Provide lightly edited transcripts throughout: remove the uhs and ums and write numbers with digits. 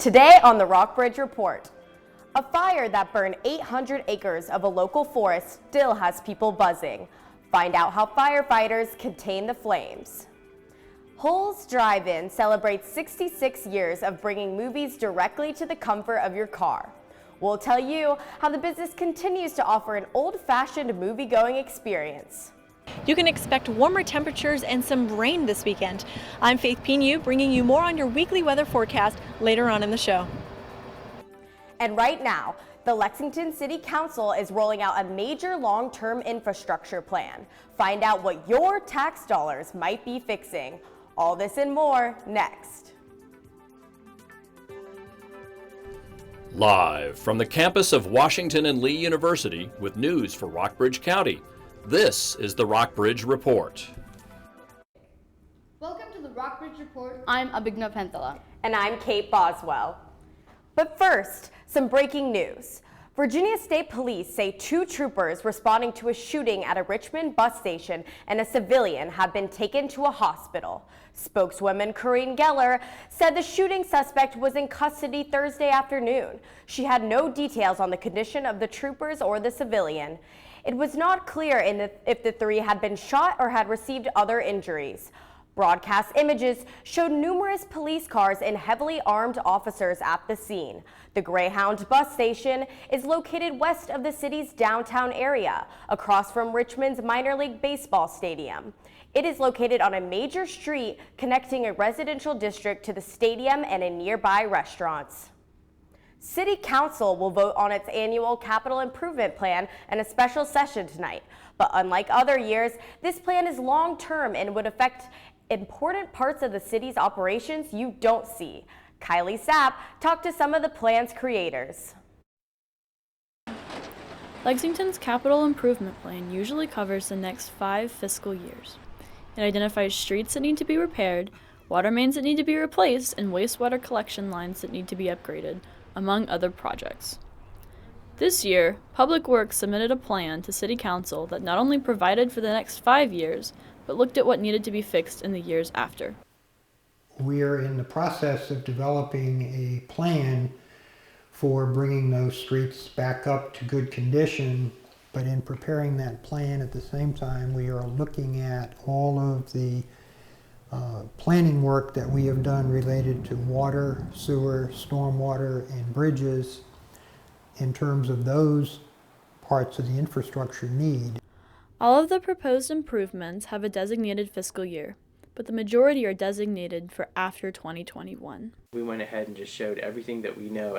Today on the Rockbridge Report, a fire that burned 800 acres of a local forest still has people buzzing. Find out how firefighters contain the flames. Hull's Drive-In celebrates 66 years of bringing movies directly to the comfort of your car. We'll tell you how the business continues to offer an old-fashioned movie-going experience. You can expect warmer temperatures and some rain this weekend. I'm Faith Pinu, bringing you more on your weekly weather forecast later on in the show. And right now, the Lexington City Council is rolling out a major long-term infrastructure plan. Find out what your tax dollars might be fixing. All this and more next. Live from the campus of Washington and Lee University with news for Rockbridge County, this is the Rockbridge Report. Welcome to the Rockbridge Report. I'm Abhignav Hentala. And I'm Kate Boswell. But first, some breaking news. Virginia State Police say 2 troopers responding to a shooting at a Richmond bus station and a civilian have been taken to a hospital. Spokeswoman Corinne Geller said the shooting suspect was in custody Thursday afternoon. She had no details on the condition of the troopers or the civilian. It was not clear if the 3 had been shot or had received other injuries. Broadcast images showed numerous police cars and heavily armed officers at the scene. The Greyhound bus station is located west of the city's downtown area, across from Richmond's minor league baseball stadium. It is located on a major street connecting a residential district to the stadium and in nearby restaurants. City Council will vote on its annual capital improvement plan in a special session tonight. But unlike other years, this plan is long-term and would affect important parts of the city's operations you don't see. Kylie Sapp talked to some of the plan's creators. Lexington's capital improvement plan usually covers the next 5 fiscal years. It identifies streets that need to be repaired, water mains that need to be replaced, and wastewater collection lines that need to be upgraded, among other projects. This year, Public Works submitted a plan to City Council that not only provided for the next 5 years, but looked at what needed to be fixed in the years after. We are in the process of developing a plan for bringing those streets back up to good condition, but in preparing that plan at the same time, we are looking at all of the planning work that we have done related to water, sewer, stormwater, and bridges in terms of those parts of the infrastructure need. All of the proposed improvements have a designated fiscal year, but the majority are designated for after 2021. We went ahead and just showed everything that we know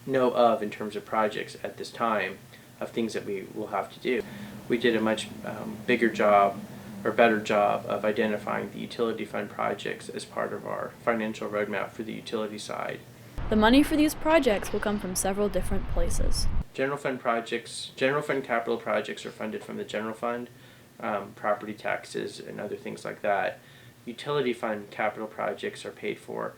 of in terms of projects at this time of things that we will have to do. We did a much better job of identifying the utility fund projects as part of our financial roadmap for the utility side. The money for these projects will come from several different places. General fund capital projects are funded from the general fund, property taxes and other things like that. Utility fund capital projects are paid for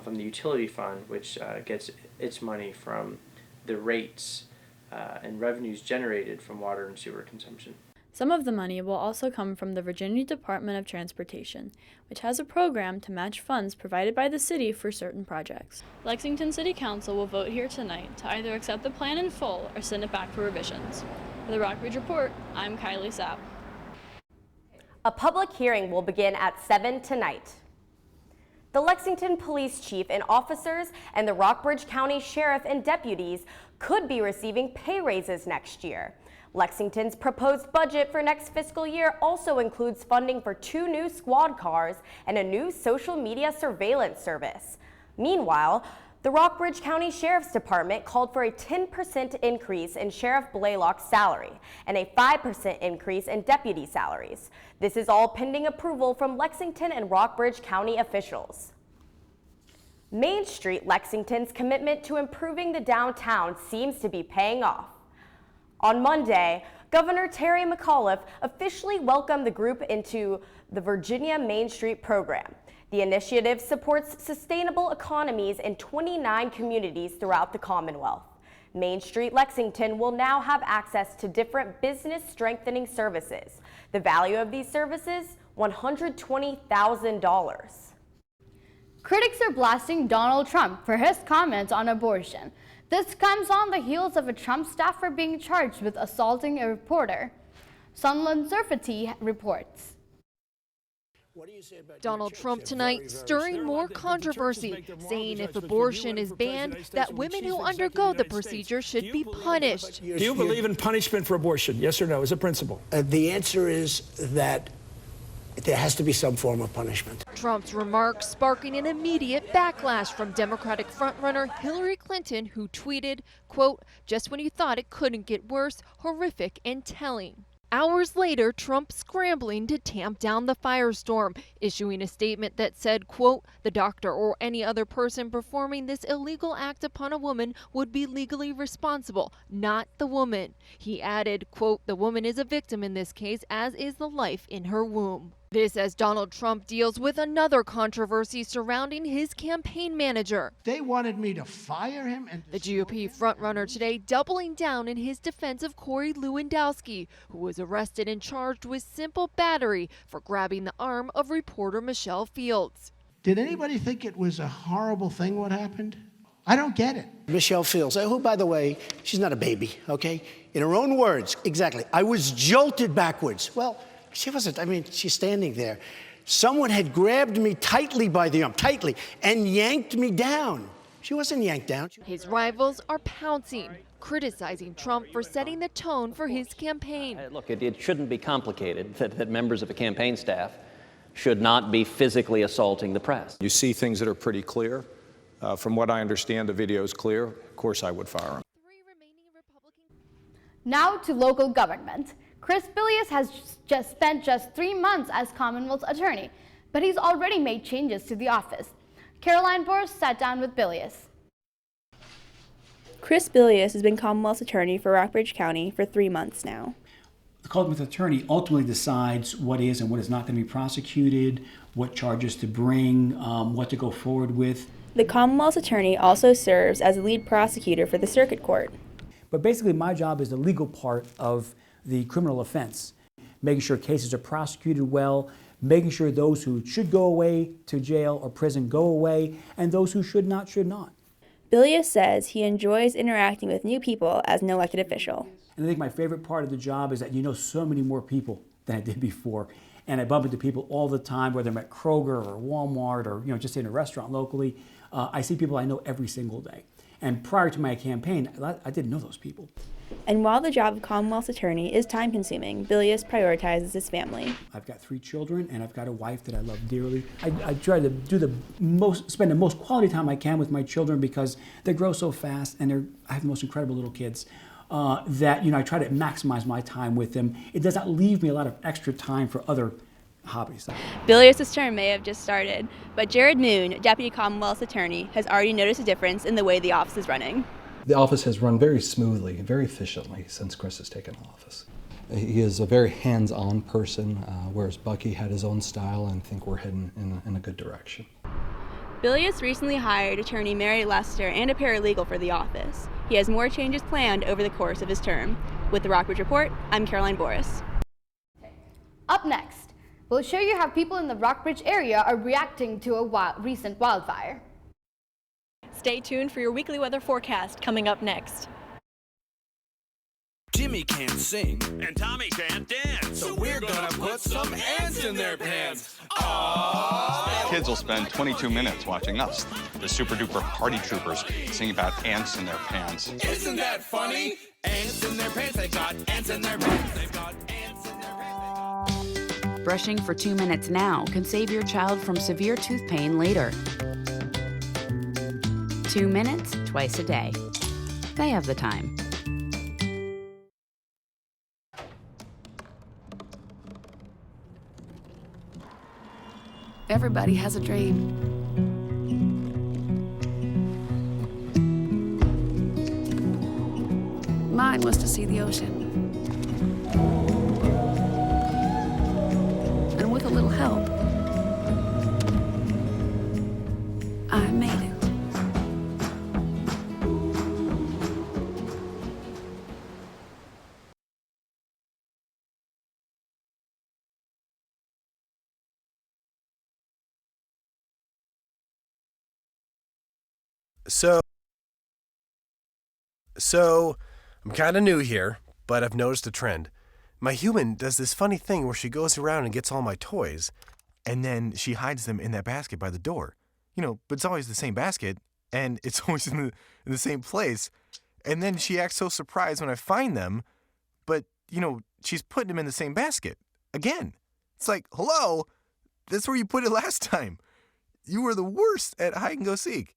from the utility fund, which gets its money from the rates and revenues generated from water and sewer consumption. Some of the money will also come from the Virginia Department of Transportation, which has a program to match funds provided by the city for certain projects. Lexington City Council will vote here tonight to either accept the plan in full or send it back for revisions. For the Rockbridge Report, I'm Kylie Sapp. A public hearing will begin at 7 tonight. The Lexington Police Chief and officers and the Rockbridge County Sheriff and deputies could be receiving pay raises next year. Lexington's proposed budget for next fiscal year also includes funding for 2 new squad cars and a new social media surveillance service. Meanwhile, the Rockbridge County Sheriff's Department called for a 10% increase in Sheriff Blaylock's salary and a 5% increase in deputy salaries. This is all pending approval from Lexington and Rockbridge County officials. Main Street Lexington's commitment to improving the downtown seems to be paying off. On Monday, Governor Terry McAuliffe officially welcomed the group into the Virginia Main Street program. The initiative supports sustainable economies in 29 communities throughout the Commonwealth. Main Street Lexington will now have access to different business strengthening services. The value of these services, $120,000. Critics are blasting Donald Trump for his comments on abortion. This comes on the heels of a Trump staffer being charged with assaulting a reporter. Sunland Surfati reports. Donald Trump tonight stirring more controversy, saying if abortion is banned, that women who undergo the procedure should be punished. Do you believe in punishment for abortion? Yes or no, as a principle? The answer is that there has to be some form of punishment. Trump's remarks sparking an immediate backlash from Democratic frontrunner Hillary Clinton, who tweeted, quote, "Just when you thought it couldn't get worse, horrific and telling." Hours later, Trump scrambling to tamp down the firestorm, issuing a statement that said, quote, "The doctor or any other person performing this illegal act upon a woman would be legally responsible, not the woman." He added, quote, "The woman is a victim in this case, as is the life in her womb." This as Donald Trump deals with another controversy surrounding his campaign manager. They wanted me to fire him. The GOP frontrunner today doubling down in his defense of Corey Lewandowski, who was arrested and charged with simple battery for grabbing the arm of reporter Michelle Fields. Did anybody think it was a horrible thing what happened? I don't get it. Michelle Fields, who, by the way, she's not a baby, okay? In her own words, exactly, I was jolted backwards. Well, she wasn't. I mean, she's standing there. Someone had grabbed me tightly by the arm, tightly, and yanked me down. She wasn't yanked down. His rivals are pouncing, criticizing Trump for setting the tone for his campaign. Look, it shouldn't be complicated that members of a campaign staff should not be physically assaulting the press. You see things that are pretty clear. From what I understand, the video is clear. Of course, I would fire him. Now to local government. Chris Bilius has just spent 3 months as Commonwealths Attorney, but he's already made changes to the office. Caroline Boris sat down with Bilius. Chris Bilius has been Commonwealth's Attorney for Rockbridge County for 3 months now. The Commonwealth Attorney ultimately decides what is and what is not going to be prosecuted, what charges to bring, what to go forward with. The Commonwealth's Attorney also serves as the lead prosecutor for the Circuit Court. But basically my job is the legal part of the criminal offense, making sure cases are prosecuted well, making sure those who should go away to jail or prison go away, and those who should not, should not. Bilius says he enjoys interacting with new people as an elected official. And I think my favorite part of the job is that you know so many more people than I did before. And I bump into people all the time, whether I'm at Kroger or Walmart or just in a restaurant locally. I see people I know every single day. And prior to my campaign, I didn't know those people. And while the job of Commonwealth's Attorney is time-consuming, Bilius prioritizes his family. I've got 3 children, and I've got a wife that I love dearly. I try to spend the most quality time I can with my children because they grow so fast, and I have the most incredible little kids that I try to maximize my time with them. It does not leave me a lot of extra time for other hobbies. Bilius' term may have just started, but Jared Moon, Deputy Commonwealth's Attorney, has already noticed a difference in the way the office is running. The office has run very smoothly and very efficiently since Chris has taken office. He is a very hands-on person, whereas Bucky had his own style, and I think we're heading in a good direction. Bilius recently hired attorney Mary Lester and a paralegal for the office. He has more changes planned over the course of his term. With the Rockbridge Report, I'm Caroline Boris. Up next, we'll show you how people in the Rockbridge area are reacting to a recent wildfire. Stay tuned for your weekly weather forecast coming up next. Jimmy can't sing and Tommy can't dance, so we're gonna put some ants in their pants. Aww. Kids will spend 22 minutes watching us, the super duper party troopers, sing about ants in their pants. Isn't that funny? Ants in their pants, they've got ants in their pants, they've got ants in their pants. Brushing for 2 minutes now can save your child from severe tooth pain later. 2 minutes, twice a day. They have the time. Everybody has a dream. Mine was to see the ocean. And with a little help, I made it. So, I'm kind of new here, but I've noticed a trend. My human does this funny thing where she goes around and gets all my toys, and then she hides them in that basket by the door. But it's always the same basket, and it's always in the same place. And then she acts so surprised when I find them, but, she's putting them in the same basket. Again. It's like, hello, that's where you put it last time. You were the worst at hide and go seek.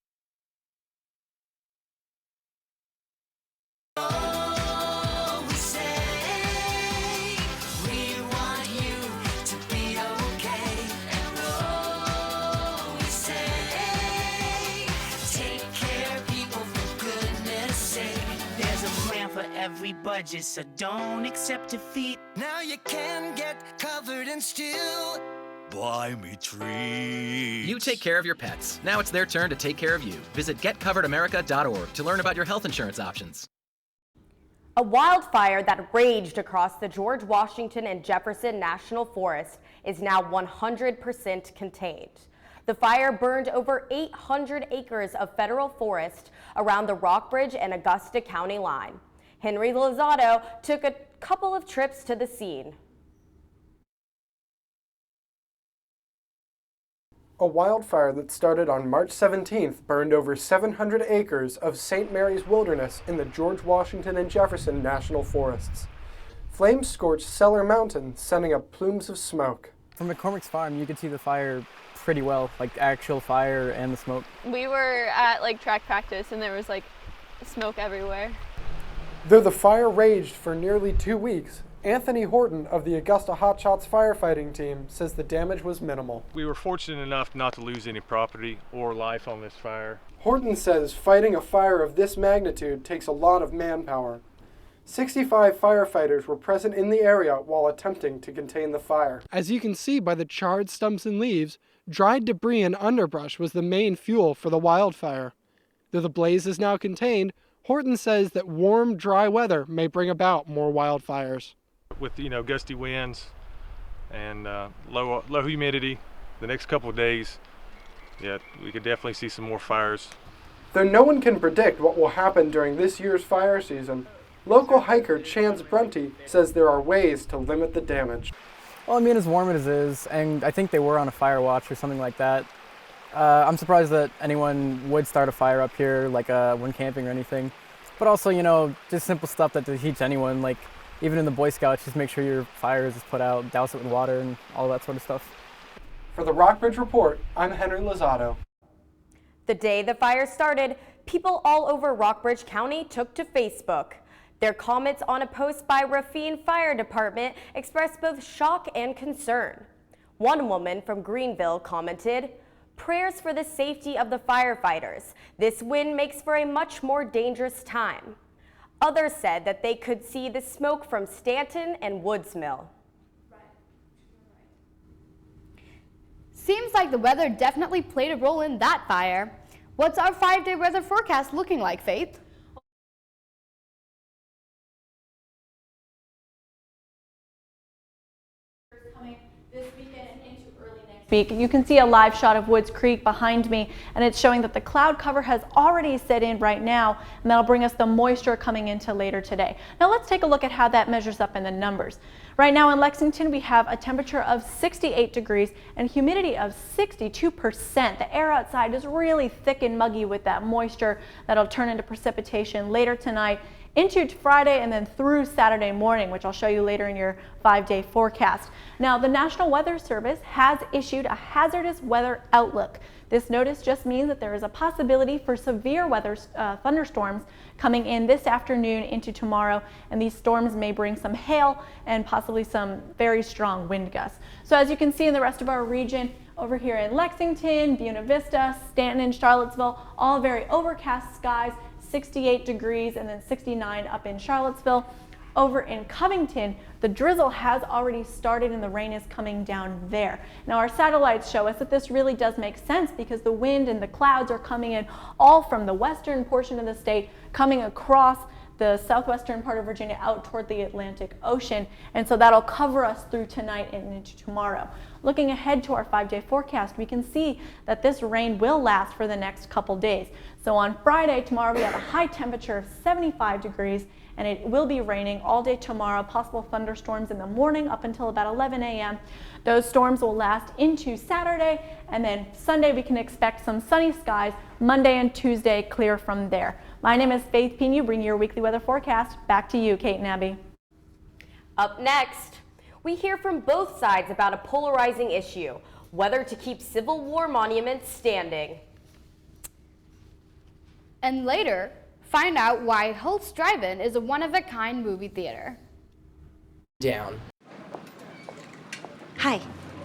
Every budget, so don't accept defeat. Now you can get covered and still buy me treats. You take care of your pets. Now it's their turn to take care of you. Visit getcoveredamerica.org to learn about your health insurance options. A wildfire that raged across the George Washington and Jefferson National Forest is now 100% contained. The fire burned over 800 acres of federal forest around the Rockbridge and Augusta County line. Henry Lozado took a couple of trips to the scene. A wildfire that started on March 17th burned over 700 acres of St. Mary's wilderness in the George Washington and Jefferson National Forests. Flames scorched Cellar Mountain, sending up plumes of smoke. From McCormick's farm, you could see the fire pretty well, like actual fire and the smoke. We were at track practice and there was smoke everywhere. Though the fire raged for nearly 2 weeks, Anthony Horton of the Augusta Hotshots firefighting team says the damage was minimal. We were fortunate enough not to lose any property or life on this fire. Horton says fighting a fire of this magnitude takes a lot of manpower. 65 firefighters were present in the area while attempting to contain the fire. As you can see by the charred stumps and leaves, dried debris and underbrush was the main fuel for the wildfire. Though the blaze is now contained, Horton says that warm, dry weather may bring about more wildfires. With gusty winds and low humidity, the next couple of days, we could definitely see some more fires. Though no one can predict what will happen during this year's fire season, local hiker Chance Brunty says there are ways to limit the damage. Well, as warm as it is, and I think they were on a fire watch or something like that. I'm surprised that anyone would start a fire up here, when camping or anything. But also, just simple stuff that to teach anyone, even in the Boy Scouts, just make sure your fire is put out, douse it with water, and all that sort of stuff. For the Rockbridge Report, I'm Henry Lozado. The day the fire started, people all over Rockbridge County took to Facebook. Their comments on a post by Rafine Fire Department expressed both shock and concern. One woman from Greenville commented, "Prayers for the safety of the firefighters. This wind makes for a much more dangerous time." Others said that they could see the smoke from Stanton and Woods Mill. Seems like the weather definitely played a role in that fire. What's our 5-day weather forecast looking like, Faith? You can see a live shot of Woods Creek behind me, and it's showing that the cloud cover has already set in right now, and that'll bring us the moisture coming into later today. Now let's take a look at how that measures up in the numbers. Right now in Lexington, we have a temperature of 68 degrees and humidity of 62%. The air outside is really thick and muggy with that moisture that'll turn into precipitation later tonight into Friday and then through Saturday morning, which I'll show you later in your 5-day forecast. Now, the National Weather Service has issued a hazardous weather outlook. This notice just means that there is a possibility for severe weather thunderstorms coming in this afternoon into tomorrow, and these storms may bring some hail and possibly some very strong wind gusts. So as you can see in the rest of our region, over here in Lexington, Buena Vista, Stanton, and Charlottesville, all very overcast skies, 68 degrees and then 69 up in Charlottesville. Over in Covington, the drizzle has already started and the rain is coming down there. Now our satellites show us that this really does make sense because the wind and the clouds are coming in all from the western portion of the state, coming across the southwestern part of Virginia out toward the Atlantic Ocean, and so that'll cover us through tonight and into tomorrow. Looking ahead to our 5-day forecast, we can see that this rain will last for the next couple days. So on Friday, tomorrow, we have a high temperature of 75 degrees, and it will be raining all day tomorrow. Possible thunderstorms in the morning up until about 11 a.m. Those storms will last into Saturday, and then Sunday we can expect some sunny skies. Monday and Tuesday clear from there. My name is Faith Pinu, bringing your weekly weather forecast. Back to you, Kate and Abby. Up next, we hear from both sides about a polarizing issue, whether to keep Civil War monuments standing. And later, find out why Holt's Drive-In is a one-of-a-kind movie theater. Down. Hi,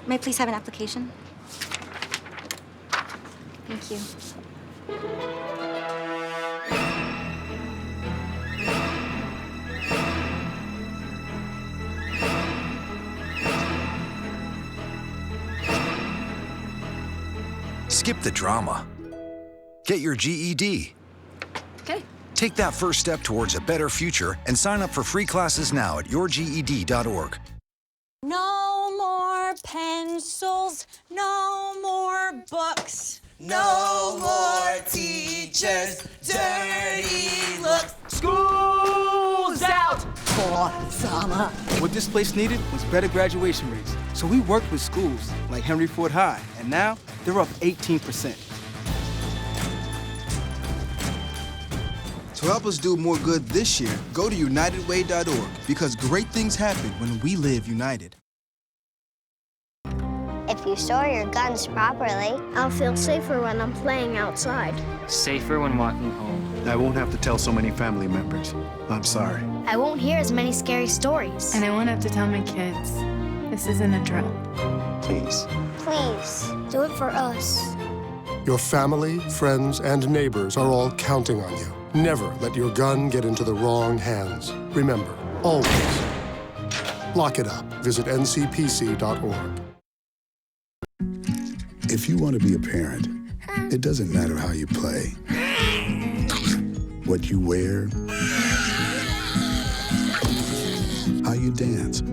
may I please have an application? Thank you. Skip the drama. Get your GED. Okay. Take that first step towards a better future and sign up for free classes now at yourged.org. No more pencils, no more books, no more teachers, dirty looks. School's out for summer. What this place needed was better graduation rates. So we worked with schools like Henry Ford High, and now they're up 18%. To help us do more good this year, go to unitedway.org, because great things happen when we live united. If you store your guns properly, I'll feel safer when I'm playing outside. Safer when walking home. I won't have to tell so many family members. I'm sorry. I won't hear as many scary stories. And I won't have to tell my kids. This isn't a drill. Please. Please, do it for us. Your family, friends, and neighbors are all counting on you. Never let your gun get into the wrong hands. Remember, always, lock it up. Visit ncpc.org. If you want to be a parent, it doesn't matter how you play, what you wear, how you dance,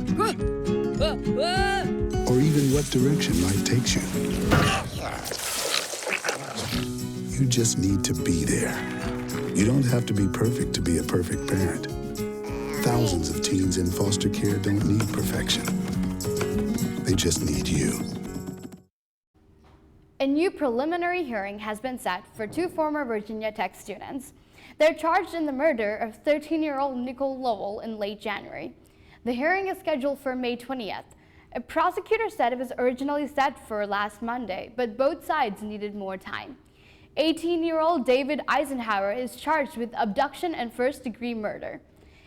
or even what direction life takes you. You just need to be there. You don't have to be perfect to be a perfect parent. Thousands of teens in foster care don't need perfection. They just need you. A new preliminary hearing has been set for two former Virginia Tech students. They're charged in the murder of 13-year-old Nicole Lowell in late January. The hearing is scheduled for May 20th. A prosecutor said it was originally set for last Monday, but both sides needed more time. 18-year-old David Eisenhower is charged with abduction and first-degree murder.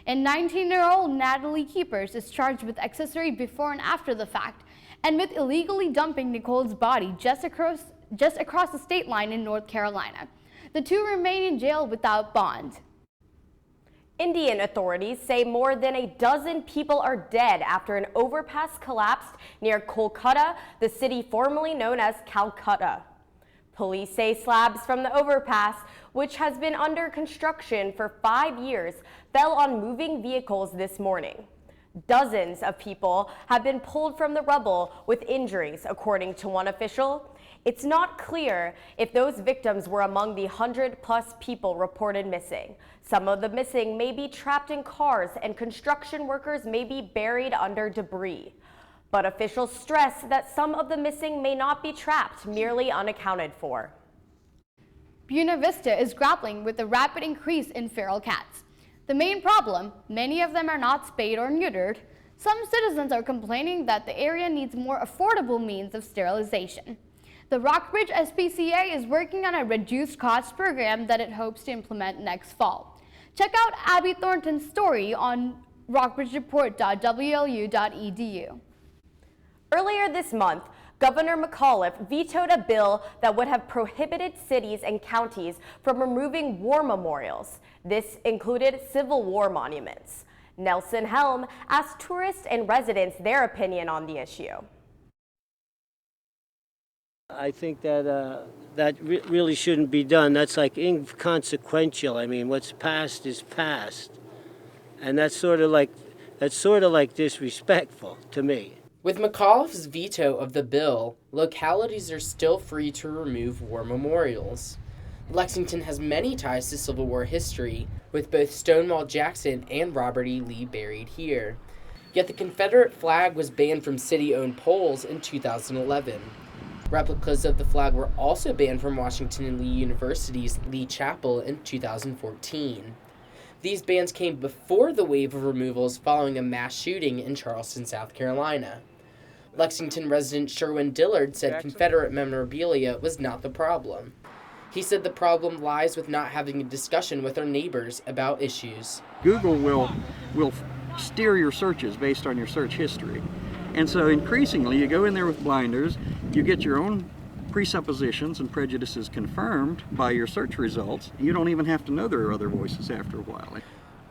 And 19-year-old Natalie Keepers is charged with accessory before and after the fact, and with illegally dumping Nicole's body just across the state line in North Carolina. The two remain in jail without bond. Indian authorities say more than a dozen people are dead after an overpass collapsed near Kolkata, the city formerly known as Calcutta. Police say slabs from the overpass, which has been under construction for 5 years, fell on moving vehicles this morning. Dozens of people have been pulled from the rubble with injuries, according to one official. It's not clear if those victims were among the 100+ people reported missing. Some of the missing may be trapped in cars, and construction workers may be buried under debris. But officials stress that some of the missing may not be trapped, merely unaccounted for. Buena Vista is grappling with the rapid increase in feral cats. The main problem, many of them are not spayed or neutered. Some citizens are complaining that the area needs more affordable means of sterilization. The Rockbridge SPCA is working on a reduced cost program that it hopes to implement next fall. Check out Abby Thornton's story on rockbridgereport.wlu.edu. Earlier this month, Governor McAuliffe vetoed a bill that would have prohibited cities and counties from removing war memorials. This included Civil War monuments. Nelson Helm asked tourists and residents their opinion on the issue. I think that really shouldn't be done. That's like inconsequential. I mean, what's past is past, and that's sort of like disrespectful to me. With McAuliffe's veto of the bill, localities are still free to remove war memorials. Lexington has many ties to Civil War history, with both Stonewall Jackson and Robert E. Lee buried here. Yet the Confederate flag was banned from city-owned poles in 2011. Replicas of the flag were also banned from Washington and Lee University's Lee Chapel in 2014. These bans came before the wave of removals following a mass shooting in Charleston, South Carolina. Lexington resident Sherwin Dillard said Confederate memorabilia was not the problem. He said the problem lies with not having a discussion with our neighbors about issues. Google will steer your searches based on your search history. And so increasingly you go in there with blinders, you get your own presuppositions and prejudices confirmed by your search results. You don't even have to know there are other voices after a while.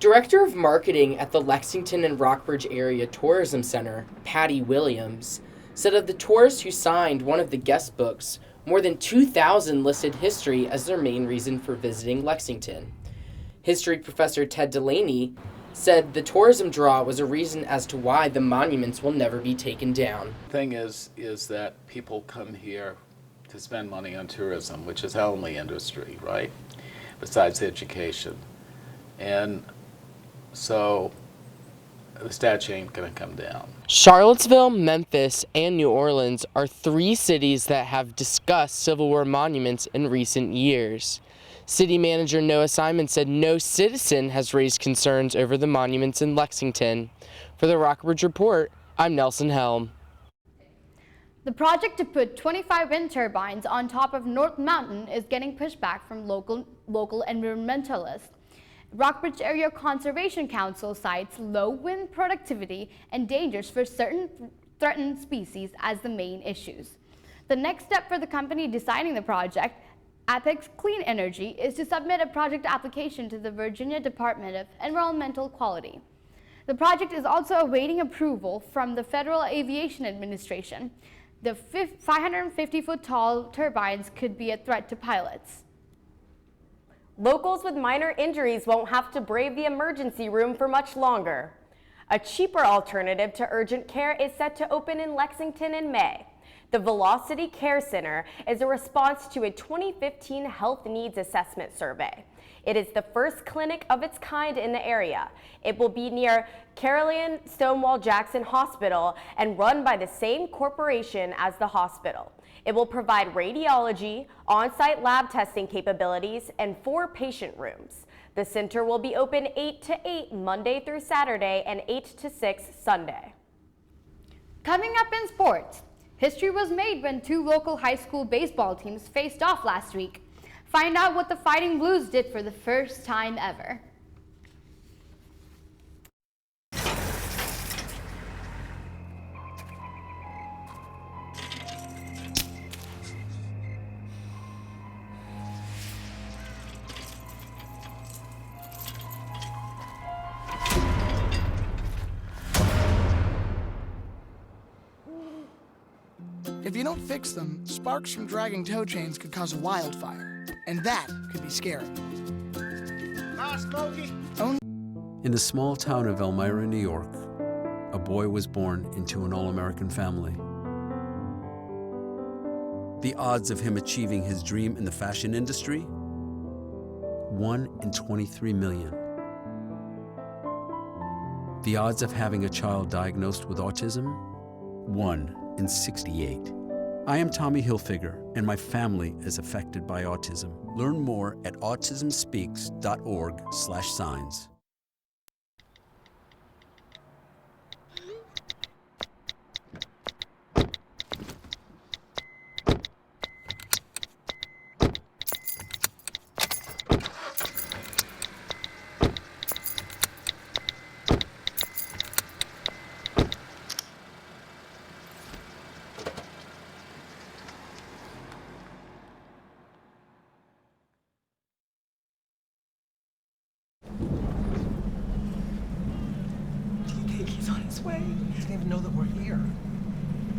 Director of Marketing at the Lexington and Rockbridge Area Tourism Center, Patty Williams, said of the tourists who signed one of the guest books, more than 2,000 listed history as their main reason for visiting Lexington. History professor Ted Delaney said the tourism draw was a reason as to why the monuments will never be taken down. The thing is that people come here to spend money on tourism, which is our only industry, right? Besides education. And so the statue ain't gonna come down. Charlottesville, Memphis, and New Orleans are 3 cities that have discussed Civil War monuments in recent years. City Manager Noah Simon said no citizen has raised concerns over the monuments in Lexington. For the Rockbridge Report, I'm Nelson Helm. The project to put 25 wind turbines on top of North Mountain is getting pushback from local environmentalists. Rockbridge Area Conservation Council cites low wind productivity and dangers for certain threatened species as the main issues. The next step for the company designing the project, Apex Clean Energy, is to submit a project application to the Virginia Department of Environmental Quality. The project is also awaiting approval from the Federal Aviation Administration. The 550-foot tall turbines could be a threat to pilots. Locals with minor injuries won't have to brave the emergency room for much longer. A cheaper alternative to urgent care is set to open in Lexington in May. The Velocity Care Center is a response to a 2015 Health Needs Assessment Survey. It is the first clinic of its kind in the area. It will be near Caroline Stonewall Jackson Hospital and run by the same corporation as the hospital. It will provide radiology, on-site lab testing capabilities, and 4 patient rooms. The center will be open 8 to 8 Monday through Saturday and 8 to 6 Sunday. Coming up in sports, history was made when 2 local high school baseball teams faced off last week. Find out what the Fighting Blues did for the first time ever. If you don't fix them, sparks from dragging tow chains could cause a wildfire, and that could be scary. Smokey. In the small town of Elmira, New York, a boy was born into an all-American family. The odds of him achieving his dream in the fashion industry? 1 in 23 million. The odds of having a child diagnosed with autism? 1 in 68. I am Tommy Hilfiger, and my family is affected by autism. Learn more at autismspeaks.org/signs. He's on his way. He doesn't even know that we're here.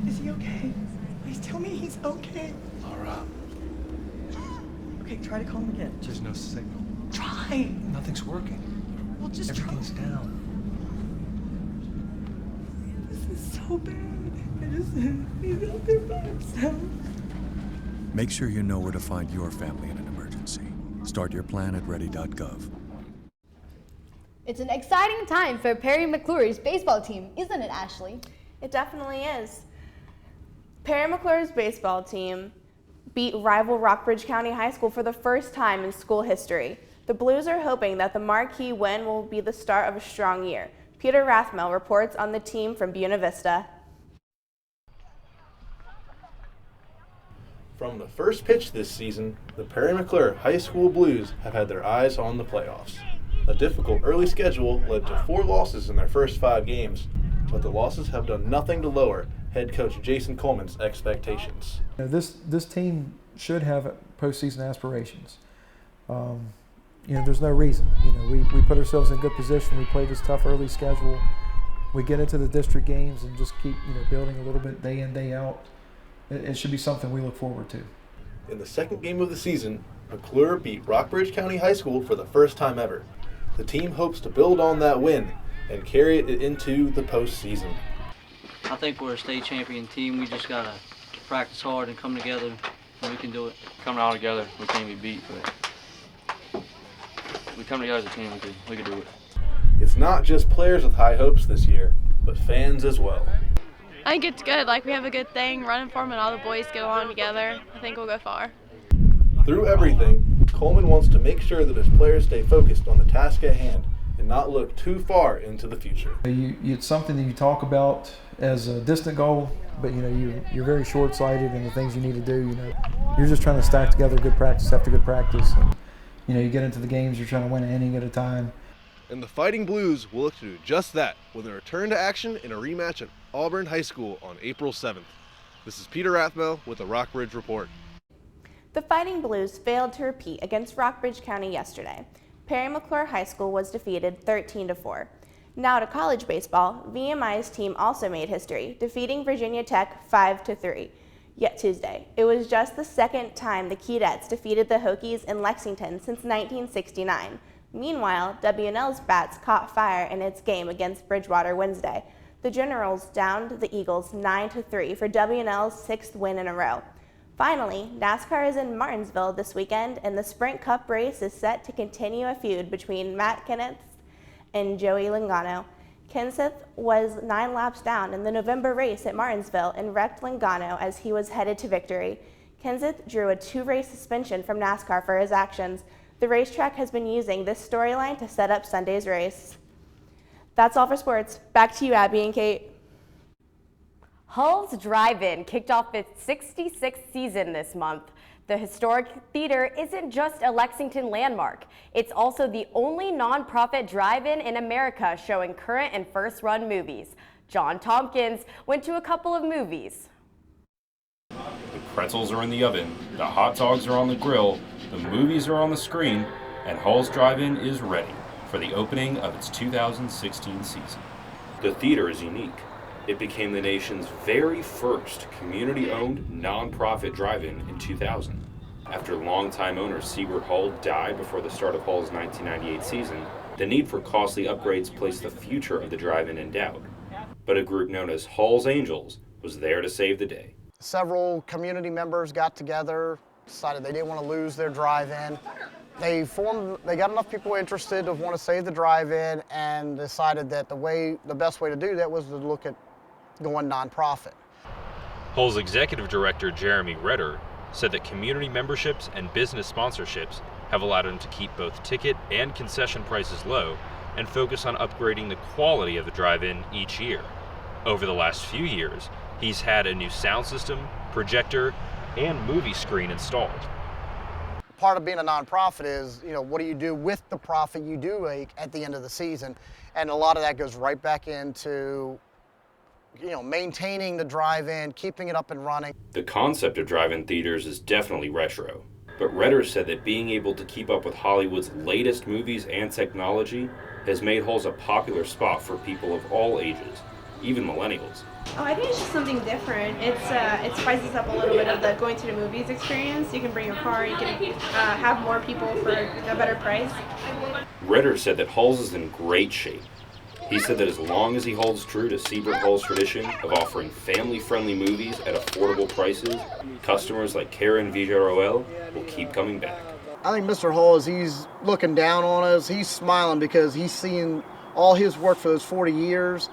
Is he okay? Please tell me he's okay. Laura. Okay, try to call him again. There's no signal. Try. Nothing's working. Well, just Everything's down. This is so so bad. He's out there by himself. Make sure you know where to find your family in an emergency. Start your plan at ready.gov. It's an exciting time for Perry McClure's baseball team, isn't it, Ashley? It definitely is. Perry McClure's baseball team beat rival Rockbridge County High School for the first time in school history. The Blues are hoping that the marquee win will be the start of a strong year. Peter Rathmel reports on the team from Buena Vista. From the first pitch this season, the Perry McClure High School Blues have had their eyes on the playoffs. A difficult early schedule led to 4 losses in their first 5 games, but the losses have done nothing to lower head coach Jason Coleman's expectations. This team should have postseason aspirations. There's no reason. We put ourselves in a good position. We play this tough early schedule. We get into the district games and just keep building a little bit day in, day out. It should be something we look forward to. In the second game of the season, McClure beat Rockbridge County High School for the first time ever. The team hopes to build on that win and carry it into the postseason. I think we're a state champion team. We just got to practice hard and come together, and we can do it. Coming all together, we can't be beat, but we come together as a team, we can do it. It's not just players with high hopes this year, but fans as well. I think it's good. We have a good thing running for them, and all the boys get along together. I think we'll go far. Through everything, Coleman wants to make sure that his players stay focused on the task at hand and not look too far into the future. It's something that you talk about as a distant goal, but you're very short-sighted in the things you need to do. You're just trying to stack together good practice after good practice, and you get into the games, you're trying to win an inning at a time. And the Fighting Blues will look to do just that with a return to action in a rematch at Auburn High School on April 7th. This is Peter Rathmel with the Rockbridge Report. The Fighting Blues failed to repeat against Rockbridge County yesterday. Perry McClure High School was defeated 13-4. Now to college baseball, VMI's team also made history, defeating Virginia Tech 5-3. Yet Tuesday, it was just the second time the Keydets defeated the Hokies in Lexington since 1969. Meanwhile, W&L's bats caught fire in its game against Bridgewater Wednesday. The Generals downed the Eagles 9-3 for W&L's 6th win in a row. Finally, NASCAR is in Martinsville this weekend, and the Sprint Cup race is set to continue a feud between Matt Kenseth and Joey Logano. Kenseth was 9 laps down in the November race at Martinsville and wrecked Logano as he was headed to victory. Kenseth drew a 2-race suspension from NASCAR for his actions. The racetrack has been using this storyline to set up Sunday's race. That's all for sports. Back to you, Abby and Kate. Hull's Drive-In kicked off its 66th season this month. The historic theater isn't just a Lexington landmark. It's also the only nonprofit drive-in in America showing current and first-run movies. John Tompkins went to a couple of movies. The pretzels are in the oven, the hot dogs are on the grill, the movies are on the screen, and Hull's Drive-In is ready for the opening of its 2016 season. The theater is unique. It became the nation's very first community-owned, nonprofit drive-in in 2000. After longtime owner Siegert Hull died before the start of Hull's 1998 season, the need for costly upgrades placed the future of the drive-in in doubt. But a group known as Hull's Angels was there to save the day. Several community members got together, decided they didn't want to lose their drive-in. They got enough people interested to want to save the drive-in and decided that the best way to do that was to look at going nonprofit. Hull's executive director, Jeremy Redder, said that community memberships and business sponsorships have allowed him to keep both ticket and concession prices low and focus on upgrading the quality of the drive-in each year. Over the last few years, he's had a new sound system, projector, and movie screen installed. Part of being a nonprofit is, what do you do with the profit you do make at the end of the season? And a lot of that goes right back into maintaining the drive-in, keeping it up and running. The concept of drive-in theaters is definitely retro, but Redder said that being able to keep up with Hollywood's latest movies and technology has made Hull's a popular spot for people of all ages, even millennials. Oh, I think it's just something different. It spices up a little bit of the going to the movies experience. You can bring your car, you can have more people for a better price. Redder said that Hull's is in great shape. He said that as long as he holds true to Siebert Hall's tradition of offering family-friendly movies at affordable prices, customers like Karen Villarroel will keep coming back. I think Mr. Hall, as he's looking down on us, he's smiling because he's seeing all his work for those 40 years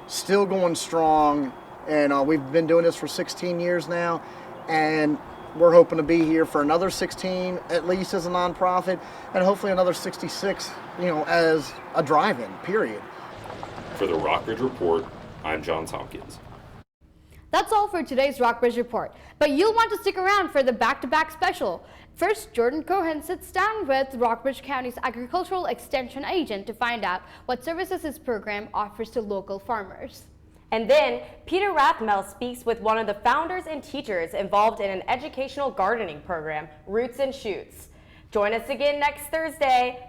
still going strong. And we've been doing this for 16 years now. And we're hoping to be here for another 16, at least as a nonprofit, and hopefully another 66, as a drive-in, period. For the Rockbridge Report, I'm John Tompkins. That's all for today's Rockbridge Report, but you'll want to stick around for the back-to-back special. First, Jordan Cohen sits down with Rockbridge County's Agricultural Extension Agent to find out what services his program offers to local farmers. And then, Peter Rathmel speaks with one of the founders and teachers involved in an educational gardening program, Roots and Shoots. Join us again next Thursday.